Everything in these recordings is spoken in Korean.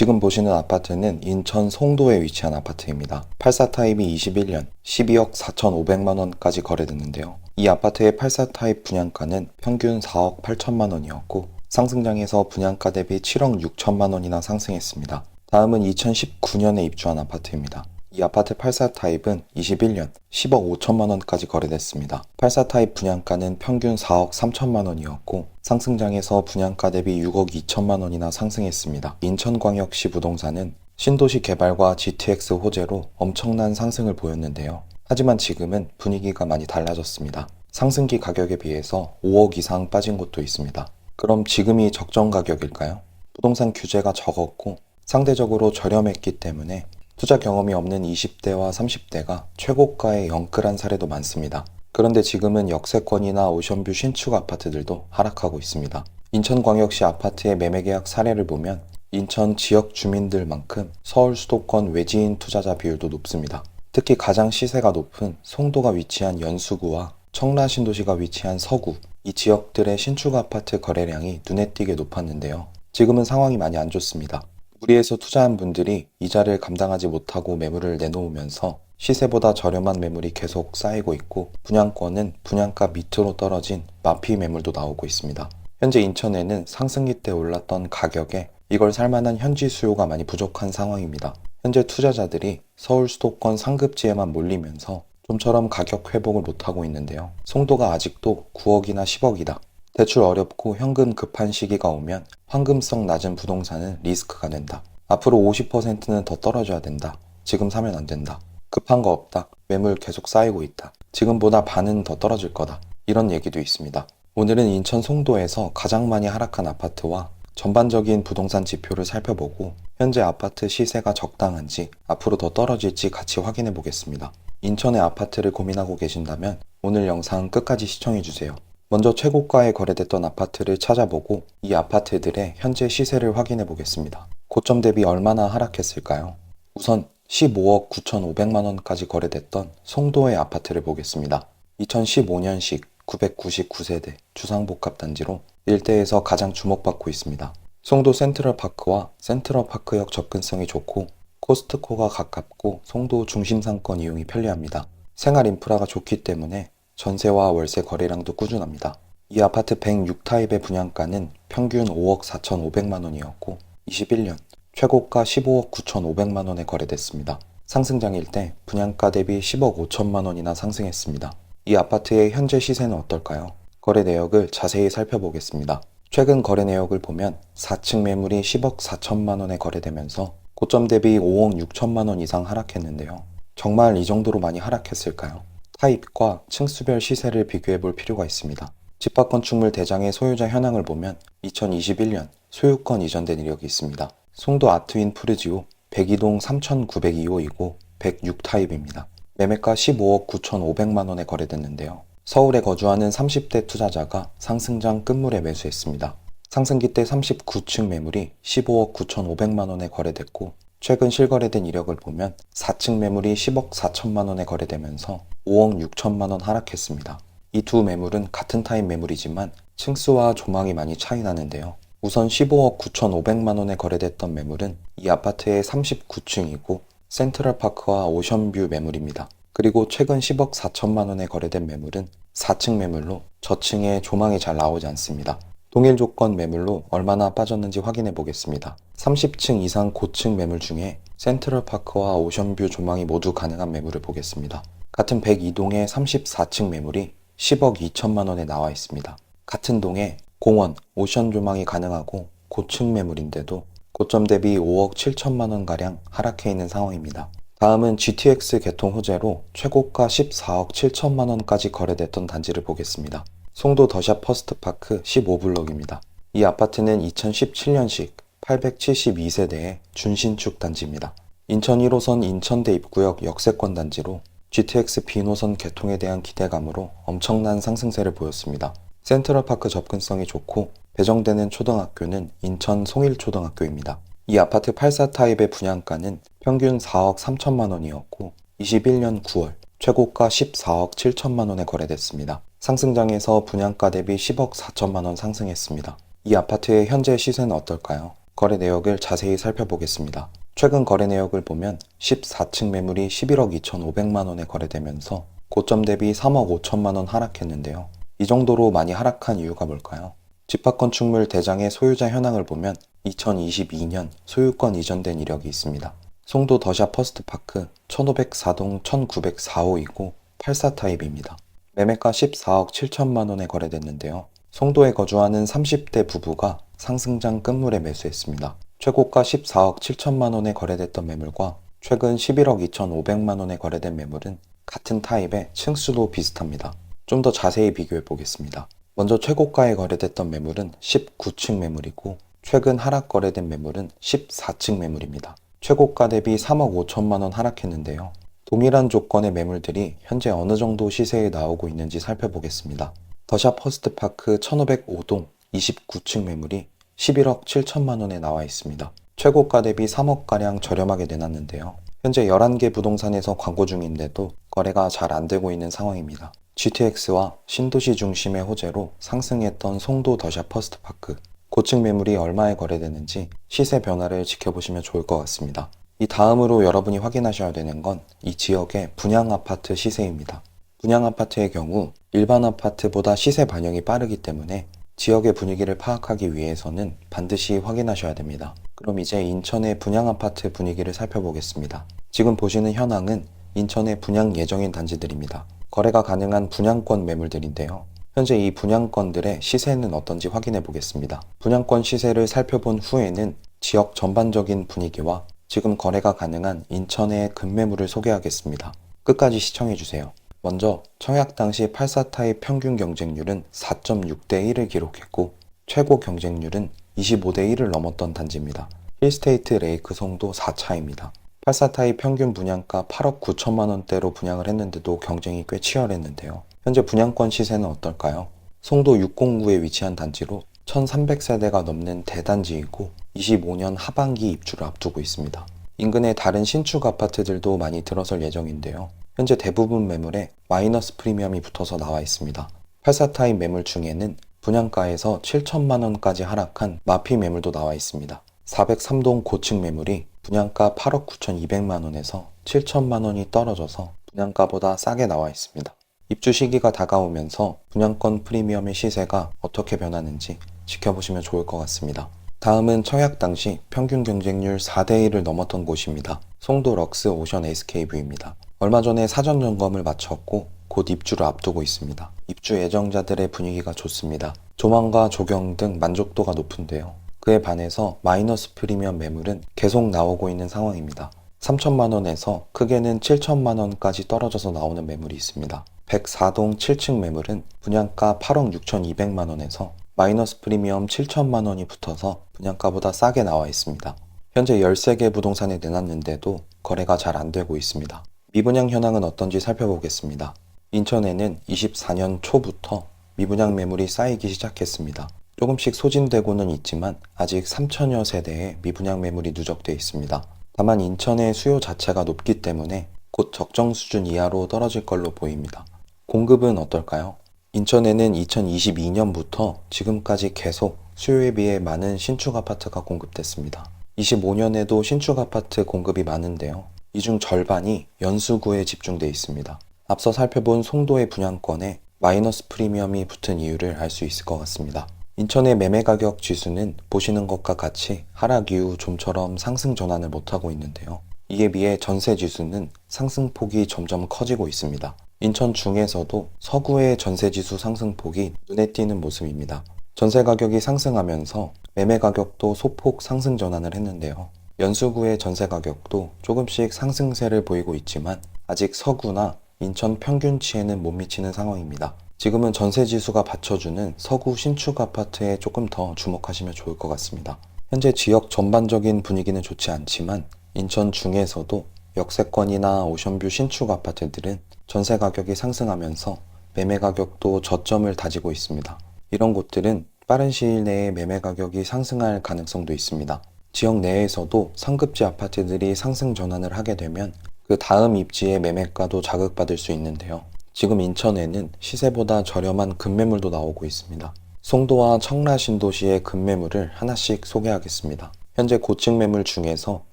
지금 보시는 아파트는 인천 송도에 위치한 아파트입니다. 84 타입이 21년 12억 4,500만 원까지 거래됐는데요. 이 아파트의 84 타입 분양가는 평균 4억 8천만 원이었고 상승장에서 분양가 대비 7억 6천만 원이나 상승했습니다. 다음은 2019년에 입주한 아파트입니다. 이 아파트 84 타입은 21년 10억 5천만 원까지 거래됐습니다. 84 타입 분양가는 평균 4억 3천만 원이었고 상승장에서 분양가 대비 6억 2천만 원이나 상승했습니다. 인천광역시 부동산은 신도시 개발과 GTX 호재로 엄청난 상승을 보였는데요. 하지만 지금은 분위기가 많이 달라졌습니다. 상승기 가격에 비해서 5억 이상 빠진 곳도 있습니다. 그럼 지금이 적정 가격일까요? 부동산 규제가 적었고 상대적으로 저렴했기 때문에 투자 경험이 없는 20대와 30대가 최고가에 영끌한 사례도 많습니다. 그런데 지금은 역세권이나 오션뷰 신축 아파트들도 하락하고 있습니다. 인천광역시 아파트의 매매 계약 사례를 보면 인천 지역 주민들만큼 서울 수도권 외지인 투자자 비율도 높습니다. 특히 가장 시세가 높은 송도가 위치한 연수구와 청라신도시가 위치한 서구, 이 지역들의 신축 아파트 거래량이 눈에 띄게 높았는데요. 지금은 상황이 많이 안 좋습니다. 무리해서 투자한 분들이 이자를 감당하지 못하고 매물을 내놓으면서 시세보다 저렴한 매물이 계속 쌓이고 있고 분양권은 분양가 밑으로 떨어진 마피 매물도 나오고 있습니다. 현재 인천에는 상승기 때 올랐던 가격에 이걸 살만한 현지 수요가 많이 부족한 상황입니다. 현재 투자자들이 서울 수도권 상급지에만 몰리면서 좀처럼 가격 회복을 못하고 있는데요. 송도가 아직도 9억이나 10억이다. 대출 어렵고 현금 급한 시기가 오면 황금성 낮은 부동산은 리스크가 된다. 앞으로 50%는 더 떨어져야 된다. 지금 사면 안 된다. 급한 거 없다. 매물 계속 쌓이고 있다. 지금보다 반은 더 떨어질 거다. 이런 얘기도 있습니다. 오늘은 인천 송도에서 가장 많이 하락한 아파트와 전반적인 부동산 지표를 살펴보고 현재 아파트 시세가 적당한지 앞으로 더 떨어질지 같이 확인해 보겠습니다. 인천의 아파트를 고민하고 계신다면 오늘 영상 끝까지 시청해 주세요. 먼저 최고가에 거래됐던 아파트를 찾아보고 이 아파트들의 현재 시세를 확인해 보겠습니다. 고점 대비 얼마나 하락했을까요? 우선 15억 9,500만 원까지 거래됐던 송도의 아파트를 보겠습니다. 2015년식 999세대 주상복합 단지로 일대에서 가장 주목받고 있습니다. 송도 센트럴파크와 센트럴파크역 접근성이 좋고 코스트코가 가깝고 송도 중심상권 이용이 편리합니다. 생활 인프라가 좋기 때문에 전세와 월세 거래량도 꾸준합니다. 이 아파트 106 타입의 분양가는 평균 5억 4,500만 원이었고 21년 최고가 15억 9,500만 원에 거래됐습니다. 상승장일 때 분양가 대비 10억 5천만 원이나 상승했습니다. 이 아파트의 현재 시세는 어떨까요? 거래 내역을 자세히 살펴보겠습니다. 최근 거래 내역을 보면 4층 매물이 10억 4천만 원에 거래되면서 고점 대비 5억 6천만 원 이상 하락했는데요. 정말 이 정도로 많이 하락했을까요? 타입과 층수별 시세를 비교해 볼 필요가 있습니다. 집합건축물 대장의 소유자 현황을 보면 2021년 소유권 이전된 이력이 있습니다. 송도 아트윈 푸르지오 102동 3902호이고 106 타입입니다. 매매가 15억 9,500만 원에 거래됐는데요. 서울에 거주하는 30대 투자자가 상승장 끝물에 매수했습니다. 상승기 때 39층 매물이 15억 9,500만 원에 거래됐고 최근 실거래된 이력을 보면 4층 매물이 10억 4천만 원에 거래되면서 5억 6천만 원 하락했습니다. 이 두 매물은 같은 타입 매물이지만 층수와 조망이 많이 차이 나는데요. 우선 15억 9,500만 원에 거래됐던 매물은 이 아파트의 39층이고 센트럴파크와 오션뷰 매물입니다. 그리고 최근 10억 4천만 원에 거래된 매물은 4층 매물로 저층에 조망이 잘 나오지 않습니다. 동일 조건 매물로 얼마나 빠졌는지 확인해 보겠습니다. 30층 이상 고층 매물 중에 센트럴파크와 오션뷰 조망이 모두 가능한 매물을 보겠습니다. 같은 102동의 34층 매물이 10억 2천만 원에 나와 있습니다. 같은 동에 공원, 오션 조망이 가능하고 고층 매물인데도 고점 대비 5억 7천만 원가량 하락해 있는 상황입니다. 다음은 GTX 개통 호재로 최고가 14억 7천만 원까지 거래됐던 단지를 보겠습니다. 송도 더샵 퍼스트파크 15블록입니다. 이 아파트는 2017년식 872세대의 준신축 단지입니다. 인천 1호선 인천대 입구역 역세권 단지로 GTX B노선 개통에 대한 기대감으로 엄청난 상승세를 보였습니다. 센트럴파크 접근성이 좋고 배정되는 초등학교는 인천 송일초등학교입니다. 이 아파트 84 타입의 분양가는 평균 4억 3천만 원이었고 21년 9월 최고가 14억 7천만 원에 거래됐습니다. 상승장에서 분양가 대비 10억 4천만 원 상승했습니다. 이 아파트의 현재 시세는 어떨까요? 거래 내역을 자세히 살펴보겠습니다. 최근 거래 내역을 보면 14층 매물이 11억 2,500만 원에 거래되면서 고점 대비 3억 5천만 원 하락했는데요. 이 정도로 많이 하락한 이유가 뭘까요? 집합건축물 대장의 소유자 현황을 보면 2022년 소유권 이전된 이력이 있습니다. 송도 더샵 퍼스트파크 1504동 1904호이고 84 타입입니다. 매매가 14억 7천만 원에 거래됐는데요. 송도에 거주하는 30대 부부가 상승장 끝물에 매수했습니다. 최고가 14억 7천만 원에 거래됐던 매물과 최근 11억 2,500만 원에 거래된 매물은 같은 타입의 층수도 비슷합니다. 좀 더 자세히 비교해 보겠습니다. 먼저 최고가에 거래됐던 매물은 19층 매물이고 최근 하락 거래된 매물은 14층 매물입니다. 최고가 대비 3억 5천만 원 하락했는데요. 동일한 조건의 매물들이 현재 어느 정도 시세에 나오고 있는지 살펴보겠습니다. 더샵 퍼스트파크 1505동 29층 매물이 11억 7천만 원에 나와 있습니다. 최고가 대비 3억가량 저렴하게 내놨는데요. 현재 11개 부동산에서 광고 중인데도 거래가 잘 안 되고 있는 상황입니다. GTX와 신도시 중심의 호재로 상승했던 송도 더샵 퍼스트파크, 고층 매물이 얼마에 거래되는지 시세 변화를 지켜보시면 좋을 것 같습니다. 이 다음으로 여러분이 확인하셔야 되는 건 이 지역의 분양 아파트 시세입니다. 분양 아파트의 경우 일반 아파트보다 시세 반영이 빠르기 때문에 지역의 분위기를 파악하기 위해서는 반드시 확인하셔야 됩니다. 그럼 이제 인천의 분양 아파트 분위기를 살펴보겠습니다. 지금 보시는 현황은 인천의 분양 예정인 단지들입니다. 거래가 가능한 분양권 매물들인데요. 현재 이 분양권들의 시세는 어떤지 확인해 보겠습니다. 분양권 시세를 살펴본 후에는 지역 전반적인 분위기와 지금 거래가 가능한 인천의 급매물을 소개하겠습니다. 끝까지 시청해 주세요. 먼저 청약 당시 84 타입 평균 경쟁률은 4.6대 1을 기록했고 최고 경쟁률은 25대 1을 넘었던 단지입니다. 힐스테이트 레이크 송도 4차입니다. 84 타입 평균 분양가 8억 9천만 원대로 분양을 했는데도 경쟁이 꽤 치열했는데요. 현재 분양권 시세는 어떨까요? 송도 609에 위치한 단지로 1300세대가 넘는 대단지이고 25년 하반기 입주를 앞두고 있습니다. 인근의 다른 신축 아파트들도 많이 들어설 예정인데요. 현재 대부분 매물에 마이너스 프리미엄이 붙어서 나와 있습니다. 84 타입 매물 중에는 분양가에서 7천만 원까지 하락한 마피 매물도 나와 있습니다. 403동 고층 매물이 분양가 8억 9,200만 원에서 7천만 원이 떨어져서 분양가보다 싸게 나와 있습니다. 입주 시기가 다가오면서 분양권 프리미엄의 시세가 어떻게 변하는지 지켜보시면 좋을 것 같습니다. 다음은 청약 당시 평균 경쟁률 4대 1을 넘었던 곳입니다. 송도 럭스 오션 SK뷰입니다. 얼마 전에 사전 점검을 마쳤고 곧 입주를 앞두고 있습니다. 입주 예정자들의 분위기가 좋습니다. 조망과 조경 등 만족도가 높은데요. 그에 반해서 마이너스 프리미엄 매물은 계속 나오고 있는 상황입니다. 3천만 원에서 크게는 7천만 원까지 떨어져서 나오는 매물이 있습니다. 104동 7층 매물은 분양가 8억 6,200만 원에서 마이너스 프리미엄 7천만 원이 붙어서 분양가보다 싸게 나와 있습니다. 현재 13개 부동산에 내놨는데도 거래가 잘 안 되고 있습니다. 미분양 현황은 어떤지 살펴보겠습니다. 인천에는 24년 초부터 미분양 매물이 쌓이기 시작했습니다. 조금씩 소진되고는 있지만 아직 3천여 세대의 미분양 매물이 누적돼 있습니다. 다만 인천의 수요 자체가 높기 때문에 곧 적정 수준 이하로 떨어질 걸로 보입니다. 공급은 어떨까요? 인천에는 2022년부터 지금까지 계속 수요에 비해 많은 신축 아파트가 공급됐습니다. 25년에도 신축 아파트 공급이 많은데요. 이 중 절반이 연수구에 집중돼 있습니다. 앞서 살펴본 송도의 분양권에 마이너스 프리미엄이 붙은 이유를 알 수 있을 것 같습니다. 인천의 매매 가격 지수는 보시는 것과 같이 하락 이후 좀처럼 상승 전환을 못하고 있는데요. 이에 비해 전세 지수는 상승폭이 점점 커지고 있습니다. 인천 중에서도 서구의 전세 지수 상승폭이 눈에 띄는 모습입니다. 전세 가격이 상승하면서 매매 가격도 소폭 상승 전환을 했는데요. 연수구의 전세 가격도 조금씩 상승세를 보이고 있지만 아직 서구나 인천 평균치에는 못 미치는 상황입니다. 지금은 전세 지수가 받쳐주는 서구 신축 아파트에 조금 더 주목하시면 좋을 것 같습니다. 현재 지역 전반적인 분위기는 좋지 않지만 인천 중에서도 역세권이나 오션뷰 신축 아파트들은 전세 가격이 상승하면서 매매 가격도 저점을 다지고 있습니다. 이런 곳들은 빠른 시일 내에 매매 가격이 상승할 가능성도 있습니다. 지역 내에서도 상급지 아파트들이 상승 전환을 하게 되면 그 다음 입지의 매매가도 자극받을 수 있는데요. 지금 인천에는 시세보다 저렴한 급매물도 나오고 있습니다. 송도와 청라 신도시의 급매물을 하나씩 소개하겠습니다. 현재 고층 매물 중에서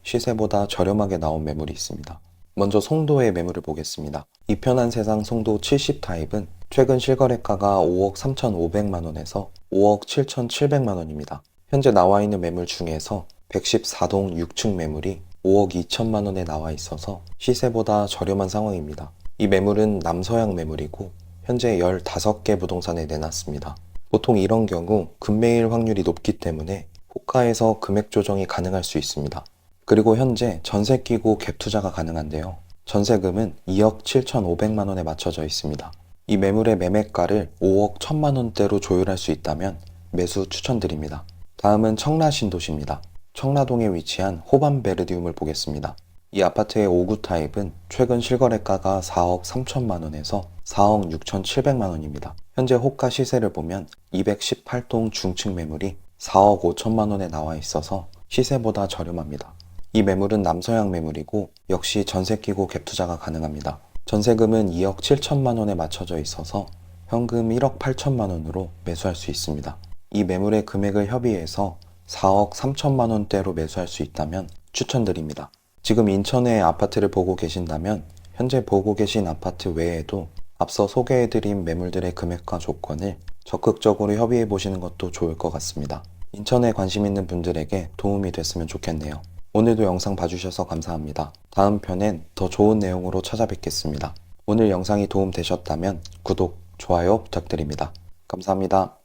시세보다 저렴하게 나온 매물이 있습니다. 먼저 송도의 매물을 보겠습니다. 이편한 세상 송도 70 타입은 최근 실거래가가 5억 3,500만 원에서 5억 7,700만 원입니다. 현재 나와 있는 매물 중에서 114동 6층 매물이 5억 2천만 원에 나와 있어서 시세보다 저렴한 상황입니다. 이 매물은 남서양 매물이고 현재 15개 부동산에 내놨습니다. 보통 이런 경우 급매일 확률이 높기 때문에 호가에서 금액 조정이 가능할 수 있습니다. 그리고 현재 전세 끼고 갭 투자가 가능한데요. 전세금은 2억 7,500만 원에 맞춰져 있습니다. 이 매물의 매매가를 5억 1천만 원대로 조율할 수 있다면 매수 추천드립니다. 다음은 청라 신도시입니다. 청라동에 위치한 호반 베르디움을 보겠습니다. 이 아파트의 5구 타입은 최근 실거래가가 4억 3천만 원에서 4억 6,700만 원입니다. 현재 호가 시세를 보면 218동 중층 매물이 4억 5천만 원에 나와 있어서 시세보다 저렴합니다. 이 매물은 남서양 매물이고 역시 전세 끼고 갭 투자가 가능합니다. 전세금은 2억 7천만 원에 맞춰져 있어서 현금 1억 8천만 원으로 매수할 수 있습니다. 이 매물의 금액을 협의해서 4억 3천만 원대로 매수할 수 있다면 추천드립니다. 지금 인천에 아파트를 보고 계신다면 현재 보고 계신 아파트 외에도 앞서 소개해드린 매물들의 금액과 조건을 적극적으로 협의해 보시는 것도 좋을 것 같습니다. 인천에 관심 있는 분들에게 도움이 됐으면 좋겠네요. 오늘도 영상 봐주셔서 감사합니다. 다음 편엔 더 좋은 내용으로 찾아뵙겠습니다. 오늘 영상이 도움 되셨다면 구독, 좋아요 부탁드립니다. 감사합니다.